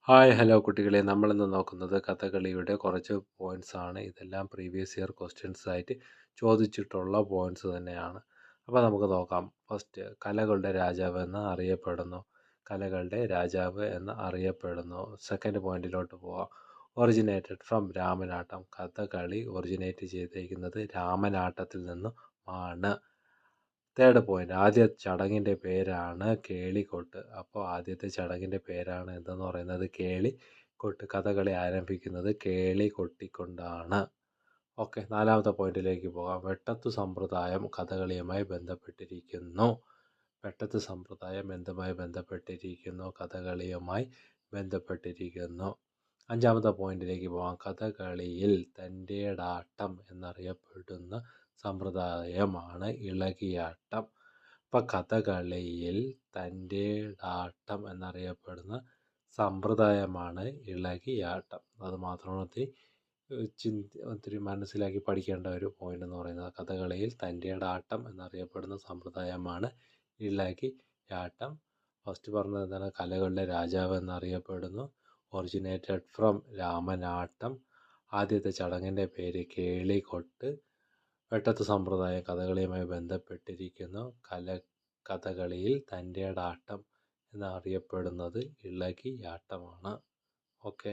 Hi hello കുട്ടികളെ, നമ്മളിന്ന് നോക്കുന്നത് കഥകളിയുടെ കുറച്ച് പോയിൻറ്റ്സ് ആണ്. ഇതെല്ലാം പ്രീവിയസ് ഇയർ ക്വസ്റ്റ്യൻസ് ആയിട്ട് ചോദിച്ചിട്ടുള്ള പോയിൻറ്റ്സ് തന്നെയാണ്. അപ്പോൾ നമുക്ക് നോക്കാം. ഫസ്റ്റ്, കലകളുടെ രാജാവ് എന്ന് അറിയപ്പെടുന്നു. കലകളുടെ രാജാവ് എന്ന് അറിയപ്പെടുന്നു. സെക്കൻഡ് പോയിന്റിലോട്ട് പോവാം. Originated from Ramanattam. Kathakali originate ചെയ്തിരിക്കുന്നത് രാമനാട്ടത്തിൽ നിന്നും ആണ്. തേർഡ് പോയിന്റ്, ആദ്യ ചടങ്ങിൻ്റെ പേരാണ് കേളികൊട്ട്. അപ്പോൾ ആദ്യത്തെ ചടങ്ങിൻ്റെ പേരാണ് എന്തെന്ന് പറയുന്നത് കേളികൊട്ട്. കഥകളി ആരംഭിക്കുന്നത് കേളി കൊട്ടിക്കൊണ്ടാണ്. ഓക്കെ, നാലാമത്തെ പോയിന്റിലേക്ക് പോകാം. വെട്ടത്തു സമ്പ്രദായം കഥകളിയുമായി ബന്ധപ്പെട്ടിരിക്കുന്നു. വെട്ടത്തു സമ്പ്രദായം എന്തുമായി ബന്ധപ്പെട്ടിരിക്കുന്നു? കഥകളിയുമായി ബന്ധപ്പെട്ടിരിക്കുന്നു. അഞ്ചാമത്തെ പോയിന്റിലേക്ക് പോകാം. കഥകളിയിൽ തൻ്റേടാട്ടം എന്നറിയപ്പെടുന്ന സമ്പ്രദായമാണ് ഇളകിയാട്ടം. അപ്പം കഥകളിയിൽ തൻ്റേടാട്ടം എന്നറിയപ്പെടുന്ന സമ്പ്രദായമാണ് ഇളകിയാട്ടം. അത് മാത്രമാണ് ഒത്തിരി മനസ്സിലാക്കി പഠിക്കേണ്ട ഒരു പോയിന്റ് എന്ന് പറയുന്നത്. കഥകളിയിൽ തൻ്റേടാട്ടം എന്നറിയപ്പെടുന്ന സമ്പ്രദായമാണ് ഇളകിയാട്ടം. ഫസ്റ്റ് പറഞ്ഞത് എന്താണ്? കലകളുടെ രാജാവ് എന്നറിയപ്പെടുന്നു. Originated from Ramanattam. ആദ്യത്തെ ചടങ്ങിൻ്റെ പേര് കേളികൊട്ട്. വെട്ടത്ത് സമ്പ്രദായം കഥകളിയുമായി ബന്ധപ്പെട്ടിരിക്കുന്നു. കഥകളിയിൽ തൻ്റേടാട്ടം എന്നറിയപ്പെടുന്നത് ഇളകിയാട്ടമാണ്. ഓക്കെ.